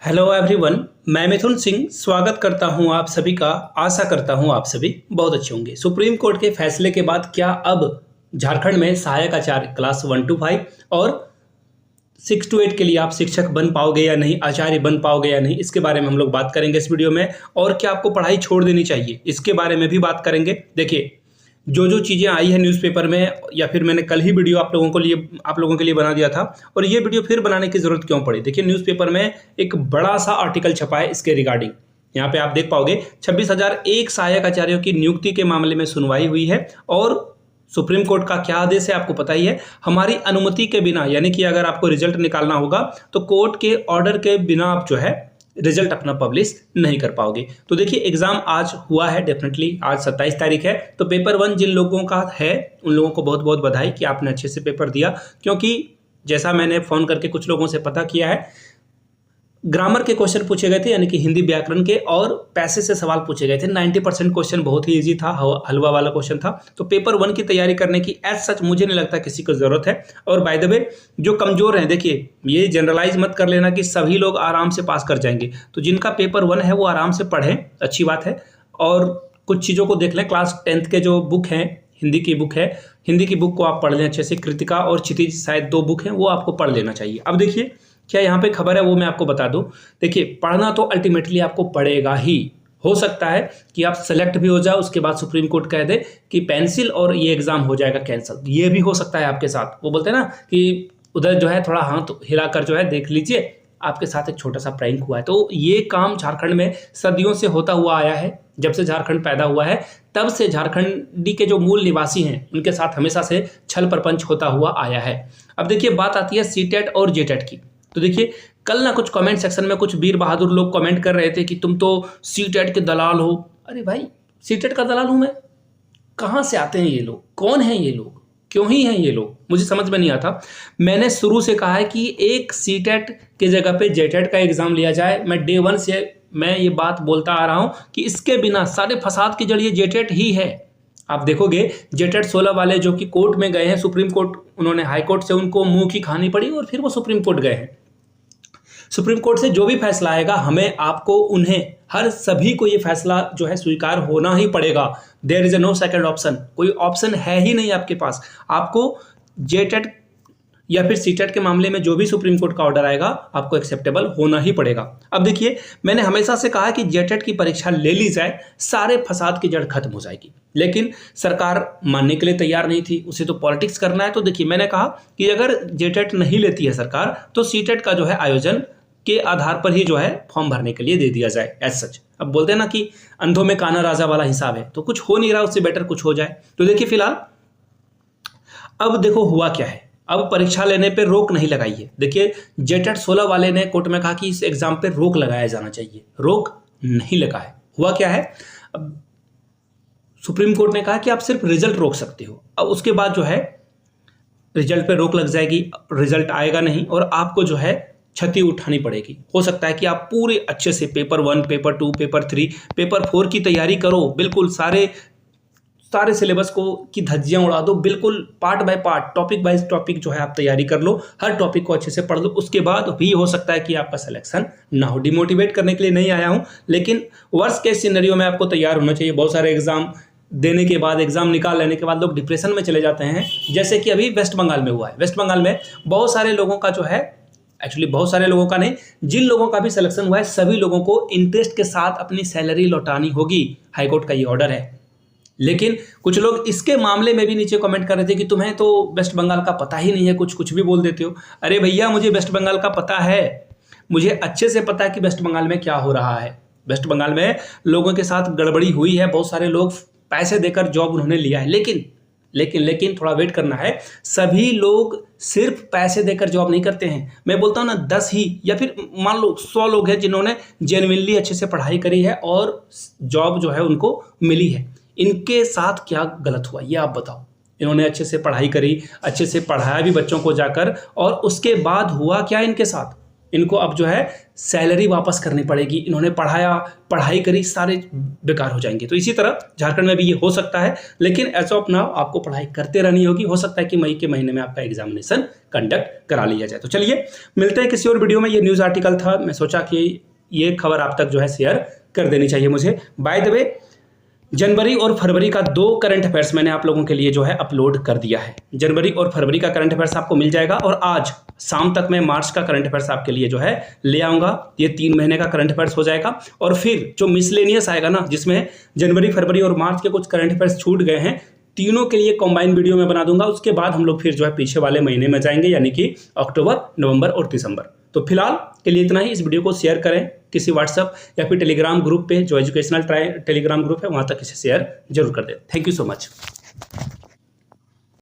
Hello everyone, मैं मिथुन सिंह स्वागत करता हूं आप सभी का। आशा करता हूं आप सभी बहुत अच्छे होंगे। सुप्रीम कोर्ट के फैसले के बाद क्या अब झारखंड में सहायक आचार्य क्लास 1 to 5 और 6 to 8 के लिए आप शिक्षक बन पाओगे या नहीं, आचार्य बन पाओगे या नहीं, इसके बारे में हम लोग बात करेंगे इस वीडियो में। और क्या आपको पढ़ाई छोड़ देनी चाहिए, इसके बारे में भी बात करेंगे। देखिए, जो चीज़ें आई है न्यूज़पेपर में, या फिर मैंने कल ही वीडियो आप लोगों के लिए बना दिया था, और ये वीडियो फिर बनाने की ज़रूरत क्यों पड़ी। देखिए, न्यूज़पेपर में एक बड़ा सा आर्टिकल छपा है इसके रिगार्डिंग। यहाँ पे आप देख पाओगे 26,001 सहायक आचार्यों की नियुक्ति के मामले में सुनवाई हुई है। और सुप्रीम कोर्ट का क्या आदेश है आपको पता ही है। हमारी अनुमति के बिना, यानी कि अगर आपको रिजल्ट निकालना होगा तो कोर्ट के ऑर्डर के बिना आप जो है रिजल्ट अपना पब्लिश नहीं कर पाओगे। तो देखिए, एग्जाम आज हुआ है, डेफिनेटली आज 27 तारीख है। तो पेपर 1 जिन लोगों का है उन लोगों को बहुत बहुत बधाई कि आपने अच्छे से पेपर दिया। क्योंकि जैसा मैंने फ़ोन करके कुछ लोगों से पता किया है, ग्रामर के क्वेश्चन पूछे गए थे, यानी कि हिंदी व्याकरण के, और पैसे से सवाल पूछे गए थे। 90% क्वेश्चन बहुत ही इजी था, हलवा वाला क्वेश्चन था। तो पेपर 1 की तैयारी करने की एज सच मुझे नहीं लगता किसी को ज़रूरत है। और बाय द वे, जो कमज़ोर हैं, देखिए ये जनरलाइज मत कर लेना कि सभी लोग आराम से पास कर जाएंगे। तो जिनका पेपर 1 है वो आराम से पढ़ें, अच्छी बात है। और कुछ चीज़ों को देख लें। क्लास 10th के जो बुक हैं, हिंदी की बुक है, हिंदी की बुक को आप पढ़ लें अच्छे से। कृतिका और क्षितिज शायद 2 बुक हैं, वो आपको पढ़ लेना चाहिए। अब देखिए क्या यहाँ पे खबर है वो मैं आपको बता दूं। देखिए, पढ़ना तो अल्टीमेटली आपको पड़ेगा ही। हो सकता है कि आप सेलेक्ट भी हो जाओ, उसके बाद सुप्रीम कोर्ट कह दे कि पेंसिल और ये एग्जाम हो जाएगा कैंसिल। ये भी हो सकता है आपके साथ। वो बोलते हैं ना कि उधर जो है थोड़ा हाथ हिलाकर जो है देख लीजिए, आपके साथ एक छोटा सा प्रैंक हुआ है। तो ये काम झारखंड में सदियों से होता हुआ आया है। जब से झारखंड पैदा हुआ है तब से झारखंडी के जो मूल निवासी हैं उनके साथ हमेशा से छल प्रपंच होता हुआ आया है। अब देखिए, बात आती है सीटेट और जेटेट की। तो देखिए, कल ना कुछ कमेंट सेक्शन में कुछ वीर बहादुर लोग कमेंट कर रहे थे कि तुम तो सीटेट के दलाल हो। अरे भाई, सीटेट का दलाल हूं मैं? कहाँ से आते हैं ये लोग? कौन हैं ये लोग? क्यों ही हैं ये लोग? मुझे समझ में नहीं आता। मैंने शुरू से कहा है कि एक सीटेट के जगह पे जेटेट का एग्जाम लिया जाए। मैं डे 1 से मैं ये बात बोलता आ रहा हूं कि इसके बिना सारे फसाद की जड़ ये जेटेट ही है। आप देखोगे, जेटेट 16 वाले जो कि कोर्ट में गए हैं, सुप्रीम कोर्ट, उन्होंने हाई कोर्ट से उनको मुंह की खानी पड़ी और फिर वो सुप्रीम कोर्ट गए हैं। सुप्रीम कोर्ट से जो भी फैसला आएगा, हमें, आपको, उन्हें, हर सभी को ये फैसला जो है स्वीकार होना ही पड़ेगा। There is no second option. कोई ऑप्शन है ही नहीं आपके पास। आपको जेटेट या फिर सीटेट के मामले में जो भी सुप्रीम कोर्ट का ऑर्डर आएगा आपको एक्सेप्टेबल होना ही पड़ेगा। अब देखिए, मैंने हमेशा से कहा कि जेटेट की परीक्षा ले ली जाए, सारे फसाद की जड़ खत्म हो जाएगी। लेकिन सरकार मानने के लिए तैयार नहीं थी, उसे तो पॉलिटिक्स करना है। तो देखिए, मैंने कहा कि अगर जेटेट नहीं लेती है सरकार तो सीटेट का जो है आयोजन के आधार पर ही जो है फॉर्म भरने के लिए दे दिया जाए एज सच। अब बोलते हैं ना कि अंधों में काना राजा वाला हिसाब है, तो कुछ हो नहीं रहा, उससे बेटर कुछ हो जाए। तो देखिए, फिलहाल अब देखो हुआ क्या है। अब परीक्षा लेने पे रोक नहीं लगाई है। देखिए, जेटेट 16 वाले ने कोर्ट में कहा कि इस एग्जाम पे रोक लगाया जाना चाहिए, रोक नहीं लगा है। हुआ क्या है, अब सुप्रीम कोर्ट ने कहा कि आप सिर्फ रिजल्ट रोक सकते हो। अब उसके बाद जो है रिजल्ट पे रोक लग जाएगी, रिजल्ट आएगा नहीं और आपको जो है क्षति उठानी पड़ेगी। हो सकता है कि आप पूरे अच्छे से पेपर 1, पेपर 2, पेपर 3, पेपर 4 की तैयारी करो, बिल्कुल सारे सिलेबस को की धज्जियां उड़ा दो, बिल्कुल part by part, topic by topic जो है आप तैयारी कर लो, हर टॉपिक को अच्छे से पढ़ लो। उसके बाद भी हो सकता है कि आपका सिलेक्शन ना हो। डिमोटिवेट करने के लिए नहीं आया हूं, लेकिन वर्स्ट केस सिनेरियो में आपको तैयार होना चाहिए। बहुत सारे एग्जाम देने के बाद, एग्जाम निकाल लेने के बाद लोग डिप्रेशन में चले जाते हैं, जैसे कि अभी वेस्ट बंगाल में हुआ है। वेस्ट बंगाल में बहुत सारे लोगों का जो है, एक्चुअली बहुत सारे लोगों का नहीं, जिन लोगों का भी सिलेक्शन हुआ है सभी लोगों को इंटरेस्ट के साथ अपनी सैलरी लौटानी होगी। हाईकोर्ट का ये ऑर्डर है। लेकिन कुछ लोग इसके मामले में भी नीचे कमेंट कर रहे थे कि तुम्हें तो वेस्ट बंगाल का पता ही नहीं है, कुछ भी बोल देते हो। अरे भैया, मुझे वेस्ट बंगाल का पता है, मुझे अच्छे से पता है कि वेस्ट बंगाल में क्या हो रहा है। वेस्ट बंगाल में लोगों के साथ गड़बड़ी हुई है, बहुत सारे लोग पैसे देकर जॉब उन्होंने लिया है। लेकिन थोड़ा वेट करना है। सभी लोग सिर्फ पैसे देकर जॉब नहीं करते हैं। मैं बोलता हूँ ना, 10 ही या फिर मान लो 100 लोग हैं जिन्होंने जेन्युइनली अच्छे से पढ़ाई करी है और जॉब जो है उनको मिली है। इनके साथ क्या गलत हुआ ये आप बताओ। इन्होंने अच्छे से पढ़ाई करी, अच्छे से पढ़ाया भी बच्चों को जाकर, और उसके बाद हुआ क्या इनके साथ? इनको अब जो है सैलरी वापस करनी पड़ेगी। इन्होंने पढ़ाई करी, सारे बेकार हो जाएंगे। तो इसी तरह झारखंड में भी ये हो सकता है, लेकिन एज ऑफ नाउ आपको पढ़ाई करते रहनी होगी। हो सकता है कि मई के महीने में आपका एग्जामिनेशन कंडक्ट करा लिया जाए। तो चलिए मिलते हैं किसी और वीडियो में। ये न्यूज़ आर्टिकल था, मैं सोचा कि ये खबर आप तक जो है शेयर कर देनी चाहिए मुझे। बाय द वे, जनवरी और फरवरी का 2 करंट अफेयर्स मैंने आप लोगों के लिए जो है अपलोड कर दिया है। जनवरी और फरवरी का करंट अफेयर्स आपको मिल जाएगा, और आज शाम तक मैं मार्च का करंट अफेयर्स आपके लिए जो है ले आऊँगा। ये 3 महीने का करंट अफेयर्स हो जाएगा। और फिर जो मिसलेनियस आएगा ना, जिसमें जनवरी, फरवरी और मार्च के कुछ करंट अफेयर्स छूट गए हैं, तीनों के लिए कॉम्बाइन वीडियो में बना दूंगा। उसके बाद हम लोग फिर जो है पीछे वाले महीने में जाएंगे, यानी कि अक्टूबर, नवंबर और दिसंबर। तो फिलहाल के लिए इतना ही। इस वीडियो को शेयर करें किसी व्हाट्सएप या फिर टेलीग्राम ग्रुप पे, जो एजुकेशनल टेलीग्राम ग्रुप है, वहां तक इसे शेयर जरूर कर दें। Thank you so much.